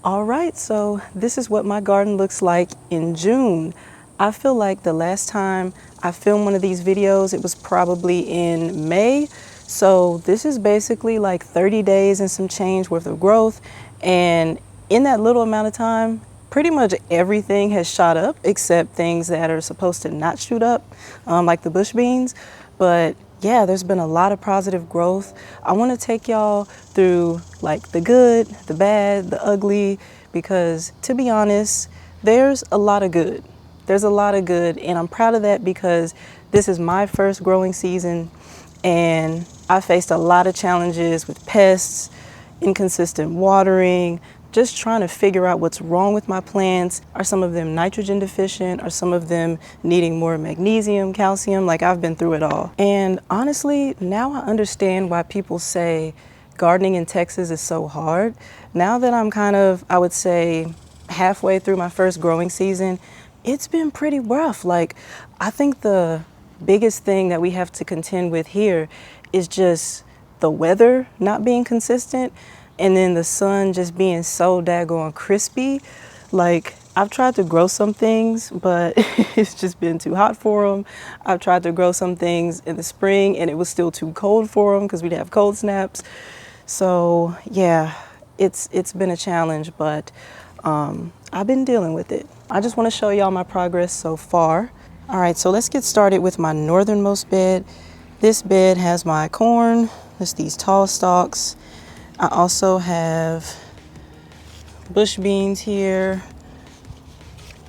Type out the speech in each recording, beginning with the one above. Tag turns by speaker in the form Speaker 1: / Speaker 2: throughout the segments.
Speaker 1: All right, so this is what my garden looks like in June. I feel like the last time I filmed one of these videos, it was probably in May. So this is basically like 30 days and some change worth of growth. And in that little amount of time, pretty much everything has shot up except things that are supposed to not shoot up, like the bush beans. But yeah, there's been a lot of positive growth. I want to take y'all through like the good, the bad, the ugly, because to be honest, there's a lot of good. There's a lot of good, and I'm proud of that because this is my first growing season and I faced a lot of challenges with pests, inconsistent watering, just trying to figure out what's wrong with my plants. Are some of them nitrogen deficient? Are some of them needing more magnesium, calcium? Like, I've been through it all. And honestly, now I understand why people say gardening in Texas is so hard. Now that I'm kind of, I would say, halfway through my first growing season, it's been pretty rough. Like, I think the biggest thing that we have to contend with here is just the weather not being consistent, and then the sun just being so daggone crispy. Like, I've tried to grow some things, but it's just been too hot for them. I've tried to grow some things in the spring and it was still too cold for them because we'd have cold snaps. So yeah, it's been a challenge, but I've been dealing with it. I just want to show y'all my progress so far. All right, so let's get started with my northernmost bed. This bed has my corn, just these tall stalks. I also have bush beans here,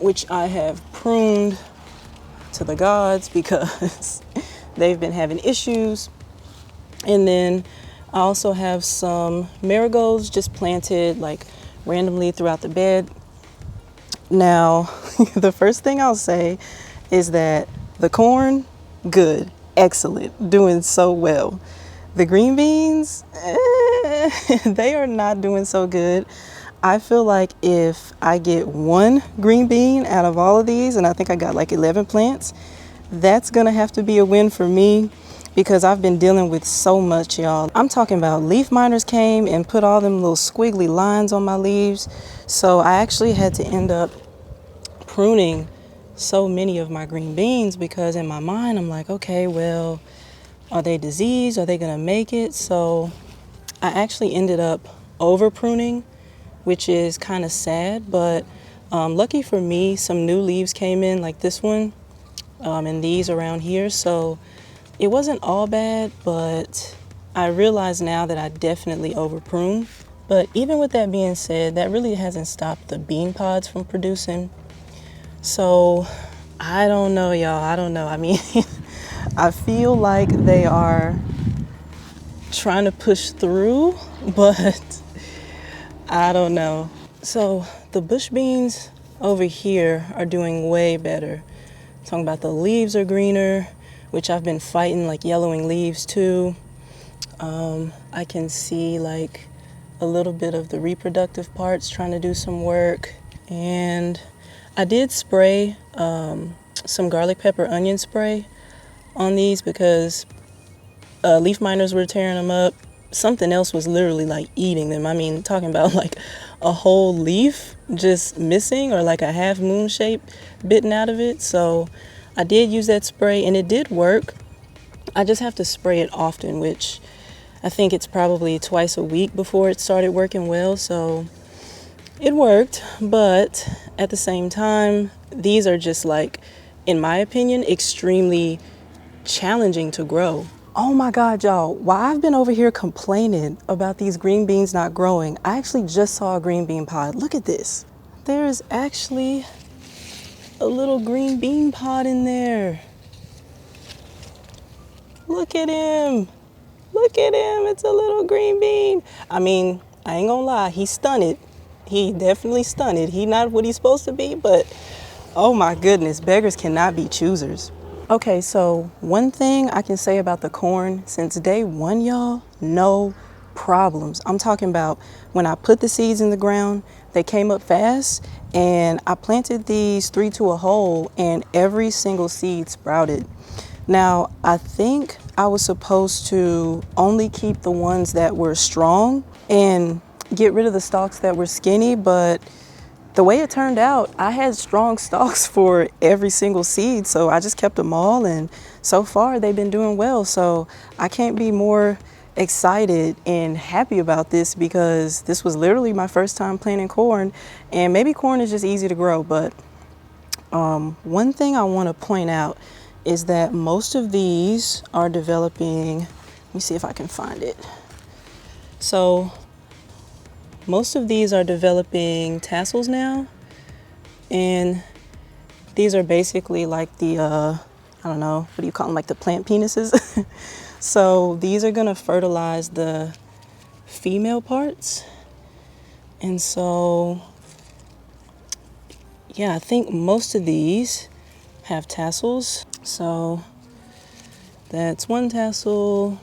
Speaker 1: which I have pruned to the gods because they've been having issues. And then I also have some marigolds just planted like randomly throughout the bed. Now, the first thing I'll say is that the corn, good, excellent, doing so well. The green beans, they are not doing so good. I feel like if I get one green bean out of all of these, and I think I got like 11 plants, that's gonna have to be a win for me because I've been dealing with so much, y'all. I'm talking about leaf miners came and put all them little squiggly lines on my leaves. So I actually had to end up pruning so many of my green beans because in my mind, I'm like, okay, well, are they diseased? Are they gonna make it? So I actually ended up over pruning, which is kind of sad, but lucky for me, some new leaves came in like this one and these around here. So it wasn't all bad, but I realize now that I definitely over pruned. But even with that being said, that really hasn't stopped the bean pods from producing. So I don't know, y'all. I don't know. I mean, I feel like they are trying to push through, but I don't know. So the bush beans over here are doing way better. I'm talking about the leaves are greener, which I've been fighting like yellowing leaves too. I can see like a little bit of the reproductive parts trying to do some work. And I did spray some garlic pepper onion spray on these because leaf miners were tearing them up. Something else was literally like eating them. I mean, talking about like a whole leaf just missing or like a half moon shape bitten out of it. So I did use that spray and it did work. I just have to spray it often, which I think it's probably twice a week before it started working well. So it worked, but at the same time, these are just like, in my opinion, extremely challenging to grow. Oh my God, y'all, while I've been over here complaining about these green beans not growing, I actually just saw a green bean pod. Look at this. There is actually a little green bean pod in there. Look at him. Look at him. It's a little green bean. I mean, I ain't gonna lie, he's stunted. He definitely stunted. He not what he's supposed to be, but oh my goodness, beggars cannot be choosers. Okay, so one thing I can say about the corn, since day one, y'all, no problems. I'm talking about when I put the seeds in the ground, they came up fast, and I planted these 3 to a hole, and every single seed sprouted. Now, I think I was supposed to only keep the ones that were strong, and get rid of the stalks that were skinny, but the way it turned out, I had strong stalks for every single seed, so I just kept them all, and so far they've been doing well. So I can't be more excited and happy about this, because this was literally my first time planting corn, and maybe corn is just easy to grow, but one thing I want to point out is that most of these are developing. Let me see if I can find it. So most of these are developing tassels now, and these are basically like the, I don't know, what do you call them, like the plant penises? So these are gonna fertilize the female parts. And so, yeah, I think most of these have tassels. So that's one tassel,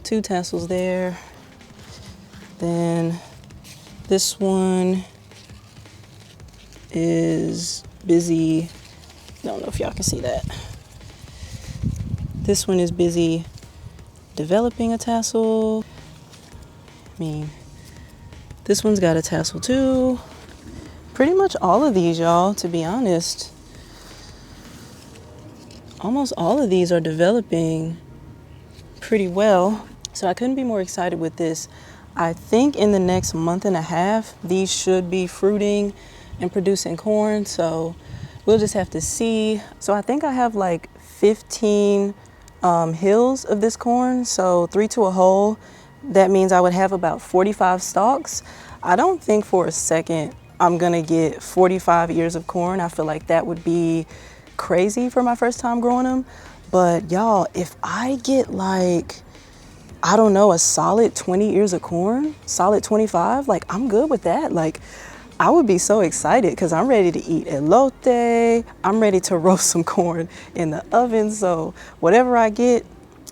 Speaker 1: two tassels there. Then this one is busy. I don't know if y'all can see that. This one is busy developing a tassel. I mean, this one's got a tassel too. Pretty much all of these, y'all, to be honest, almost all of these are developing pretty well. So I couldn't be more excited with this. I think in the next month and a half, these should be fruiting and producing corn. So we'll just have to see. So I think I have like 15 hills of this corn. So 3 to a hole. That means I would have about 45 stalks. I don't think for a second I'm gonna get 45 ears of corn. I feel like that would be crazy for my first time growing them. But y'all, if I get like, I don't know, a solid 20 ears of corn, solid 25, like I'm good with that. Like I would be so excited because I'm ready to eat elote. I'm ready to roast some corn in the oven. So whatever I get,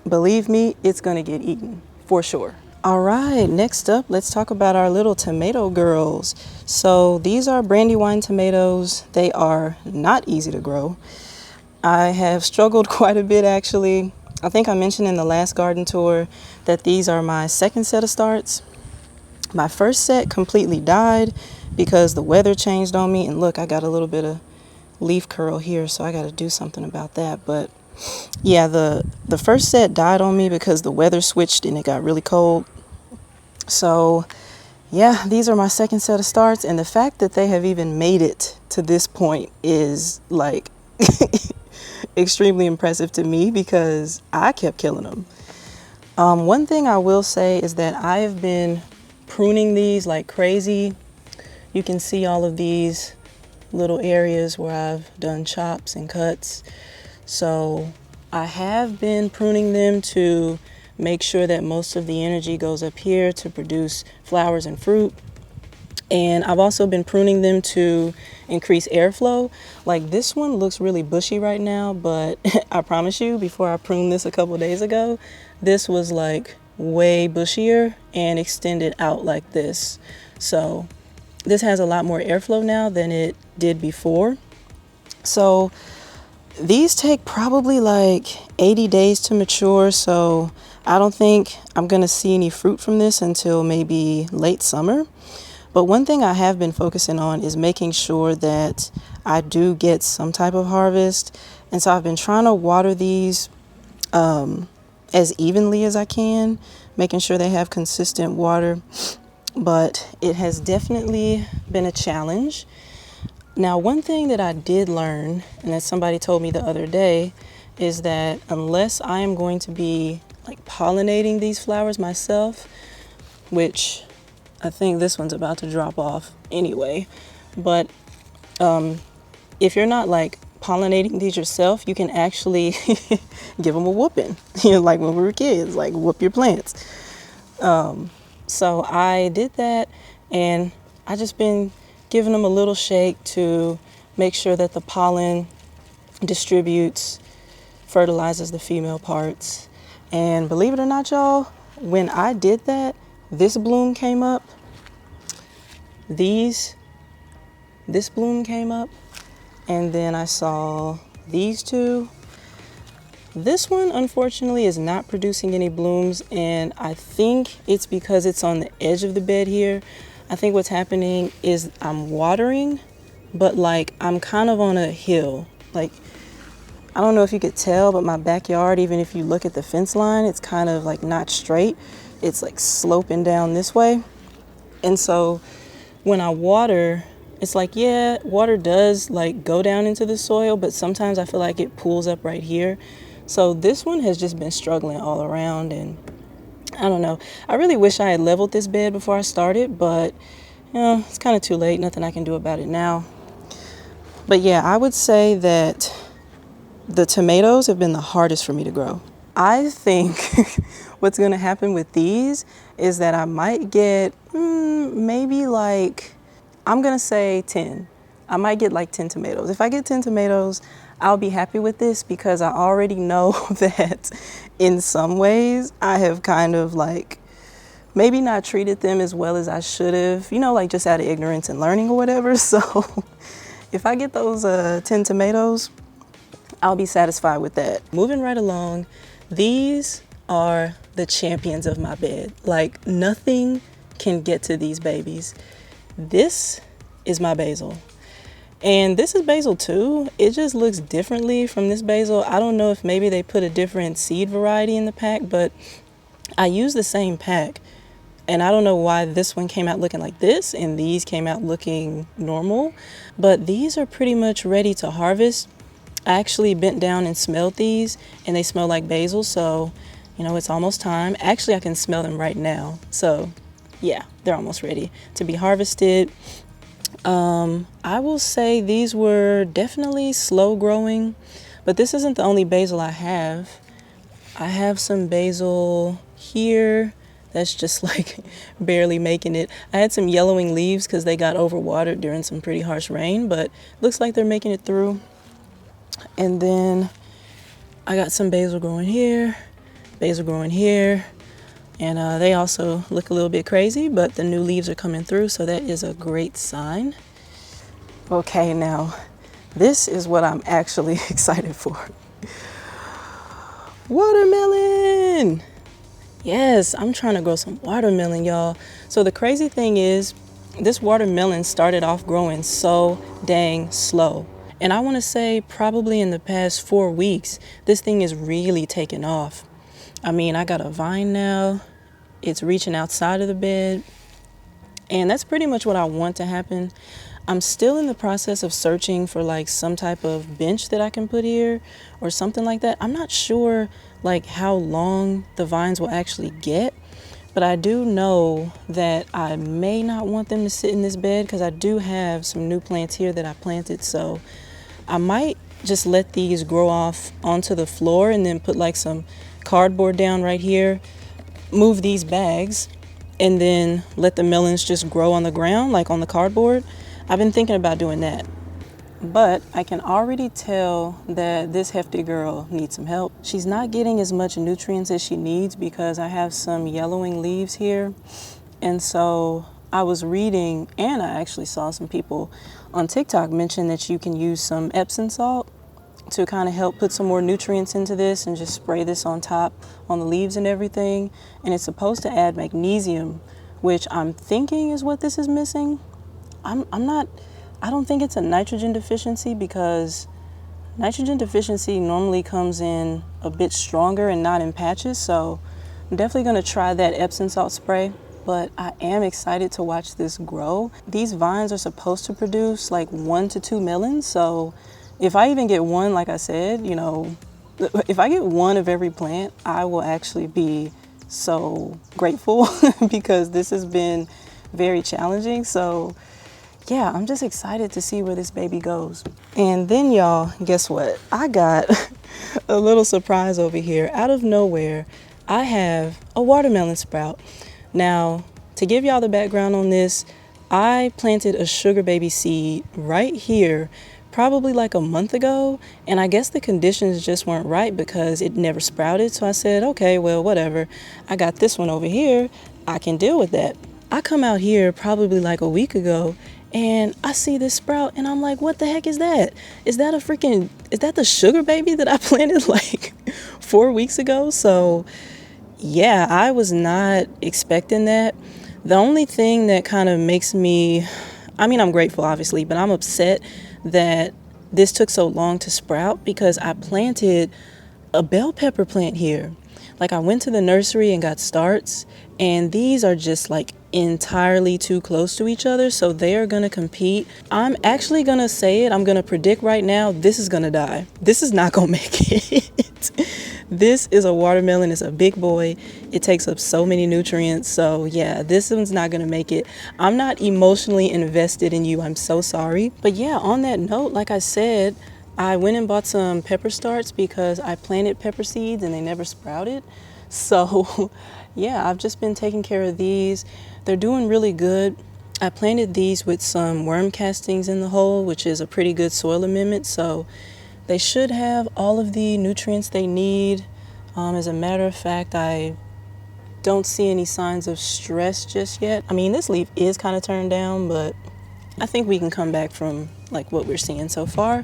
Speaker 1: believe me, it's gonna get eaten for sure. All right, next up, let's talk about our little tomato girls. So these are Brandywine tomatoes. They are not easy to grow. I have struggled quite a bit actually. I think I mentioned in the last garden tour that these are my second set of starts. My first set completely died because the weather changed on me, and look, I got a little bit of leaf curl here, so I got to do something about that. But yeah, the first set died on me because the weather switched and it got really cold. So yeah, these are my second set of starts, and the fact that they have even made it to this point is like extremely impressive to me because I kept killing them. One thing I will say is that I've been pruning these like crazy. You can see all of these little areas where I've done chops and cuts. So I have been pruning them to make sure that most of the energy goes up here to produce flowers and fruit. And I've also been pruning them to increase airflow. Like this one looks really bushy right now, but I promise you, before I pruned this a couple days ago, this was like way bushier and extended out like this. So this has a lot more airflow now than it did before. So these take probably like 80 days to mature, so I don't think I'm gonna see any fruit from this until maybe late summer. But one thing I have been focusing on is making sure that I do get some type of harvest. And so I've been trying to water these as evenly as I can, making sure they have consistent water. But it has definitely been a challenge. Now, one thing that I did learn, and that somebody told me the other day, is that unless I am going to be like pollinating these flowers myself, which I think this one's about to drop off anyway, but if you're not like pollinating these yourself, you can actually give them a whooping. You know, like when we were kids, like whoop your plants. So I did that, and I just been giving them a little shake to make sure that the pollen distributes, fertilizes the female parts. And believe it or not, y'all, when I did that, this bloom came up, this bloom came up, and then I saw these two, This one, unfortunately, is not producing any blooms, and I think it's because it's on the edge of the bed here. I think what's happening is I'm watering, but like I'm kind of on a hill. Like, I don't know if you could tell, but my backyard, even if you look at the fence line, it's kind of like not straight. It's like sloping down this way. And so when I water, it's like, yeah, water does like go down into the soil, but sometimes I feel like it pools up right here. So this one has just been struggling all around, and I don't know. I really wish I had leveled this bed before I started, but you know, it's kind of too late. Nothing I can do about it now. But yeah, I would say that the tomatoes have been the hardest for me to grow. I think what's going to happen with these is that I might get maybe like, I'm going to say 10. I might get like 10 tomatoes. If I get 10 tomatoes, I'll be happy with this because I already know that in some ways I have kind of like maybe not treated them as well as I should have, you know, like just out of ignorance and learning or whatever. So if I get those 10 tomatoes, I'll be satisfied with that. Moving right along, these are the champions of my bed. Like nothing can get to these babies. This is my basil. And this is basil too. It just looks differently from this basil. I don't know if maybe they put a different seed variety in the pack, but I use the same pack. And I don't know why this one came out looking like this and these came out looking normal, but these are pretty much ready to harvest. I actually bent down and smelled these and they smell like basil, so you know it's almost time. Actually, I can smell them right now, so yeah, they're almost ready to be harvested. I will say these were definitely slow growing, but this isn't the only basil I have. I have some basil here that's just like barely making it. I had some yellowing leaves because they got overwatered during some pretty harsh rain, but looks like they're making it through. And then I got some basil growing here, and they also look a little bit crazy, but the new leaves are coming through, so that is a great sign. Okay, now this is what I'm actually excited for. Watermelon! Yes, I'm trying to grow some watermelon, y'all. So the crazy thing is, this watermelon started off growing so dang slow. And I want to say probably in the past 4 weeks, this thing is really taking off. I mean, I got a vine now. It's reaching outside of the bed. And that's pretty much what I want to happen. I'm still in the process of searching for like some type of bench that I can put here or something like that. I'm not sure like how long the vines will actually get, but I do know that I may not want them to sit in this bed because I do have some new plants here that I planted. So I might just let these grow off onto the floor and then put like some cardboard down right here, move these bags, and then let the melons just grow on the ground, like on the cardboard. I've been thinking about doing that. But I can already tell that this hefty girl needs some help. She's not getting as much nutrients as she needs because I have some yellowing leaves here. And so I was reading, and I actually saw some people on TikTok mention that you can use some Epsom salt to kind of help put some more nutrients into this and just spray this on top on the leaves and everything. And it's supposed to add magnesium, which I'm thinking is what this is missing. I don't think it's a nitrogen deficiency because nitrogen deficiency normally comes in a bit stronger and not in patches. So I'm definitely going to try that Epsom salt spray, but I am excited to watch this grow. These vines are supposed to produce like 1 to 2 melons. So if I even get one, like I said, you know, if I get one of every plant, I will actually be so grateful because this has been very challenging. So yeah, I'm just excited to see where this baby goes. And then y'all, guess what? I got a little surprise over here. Out of nowhere, I have a watermelon sprout. Now, to give y'all the background on this, I planted a sugar baby seed right here probably like a month ago, and I guess the conditions just weren't right because it never sprouted. So I said, okay, well, whatever. I got this one over here. I can deal with that. I come out here probably like a week ago and I see this sprout and I'm like, what the heck is that? Is that the sugar baby that I planted like 4 weeks ago. So yeah, I was not expecting that. The only thing that kind of makes me, I mean, I'm grateful obviously, but I'm upset that this took so long to sprout because I planted a bell pepper plant here. Like I went to the nursery and got starts, and these are just like entirely too close to each other, so they are gonna compete. I'm actually gonna say it, I'm gonna predict right now, this is gonna die. This is not gonna make it. This is a watermelon, it's a big boy. It takes up so many nutrients, so yeah, this one's not gonna make it. I'm not emotionally invested in you, I'm so sorry. But yeah, on that note, like I said, I went and bought some pepper starts because I planted pepper seeds and they never sprouted. So yeah, I've just been taking care of these. They're doing really good. I planted these with some worm castings in the hole, which is a pretty good soil amendment. So they should have all of the nutrients they need. As a matter of fact, I don't see any signs of stress just yet. I mean, this leaf is kind of turned down, but I think we can come back from like what we're seeing so far.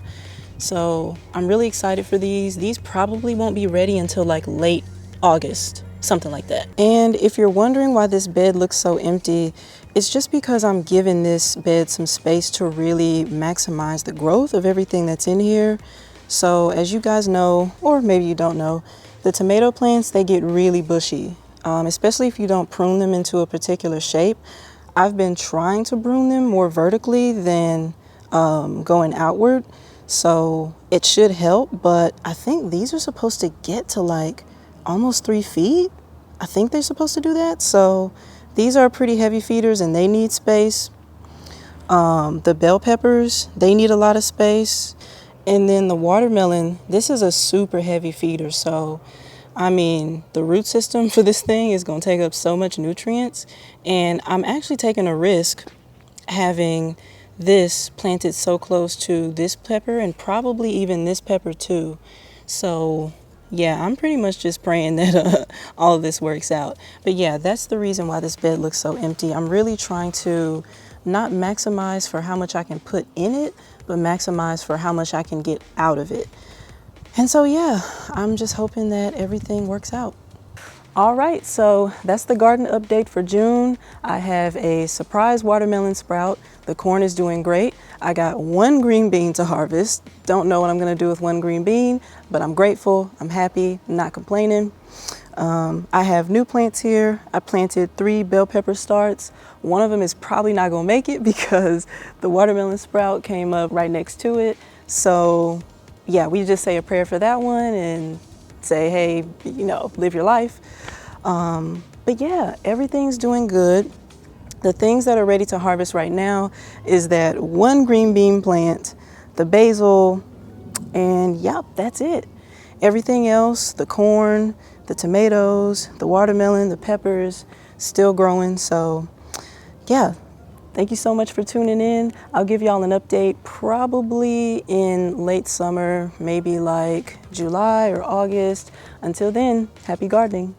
Speaker 1: So I'm really excited for these. These probably won't be ready until like late August, something like that. And if you're wondering why this bed looks so empty, it's just because I'm giving this bed some space to really maximize the growth of everything that's in here. So as you guys know, or maybe you don't know, the tomato plants, they get really bushy, especially if you don't prune them into a particular shape. I've been trying to prune them more vertically than going outward. So it should help, but I think these are supposed to get to like almost 3 feet. I think they're supposed to do that. So these are pretty heavy feeders and they need space. The bell peppers, they need a lot of space. And then the watermelon, this is a super heavy feeder. So, I mean, the root system for this thing is going to take up so much nutrients. And I'm actually taking a risk having this planted so close to this pepper and probably even this pepper too. So yeah, I'm pretty much just praying that all of this works out. But yeah, that's the reason why this bed looks so empty. I'm really trying to not maximize for how much I can put in it, but maximize for how much I can get out of it. And so yeah, I'm just hoping that everything works out. All right, so that's the garden update for June. I have a surprise watermelon sprout. The corn is doing great. I got 1 green bean to harvest. Don't know what I'm gonna do with 1 green bean, but I'm grateful, I'm happy, I'm not complaining. I have new plants here. I planted 3 bell pepper starts. One of them is probably not gonna make it because the watermelon sprout came up right next to it. So yeah, we just say a prayer for that one and say, hey, you know, live your life. But yeah, everything's doing good. The things that are ready to harvest right now is that 1 green bean plant, the basil, and yep, that's it. Everything else, the corn, the tomatoes, the watermelon, the peppers, still growing. So yeah, thank you so much for tuning in. I'll give y'all an update probably in late summer, maybe like July or August. Until then, happy gardening.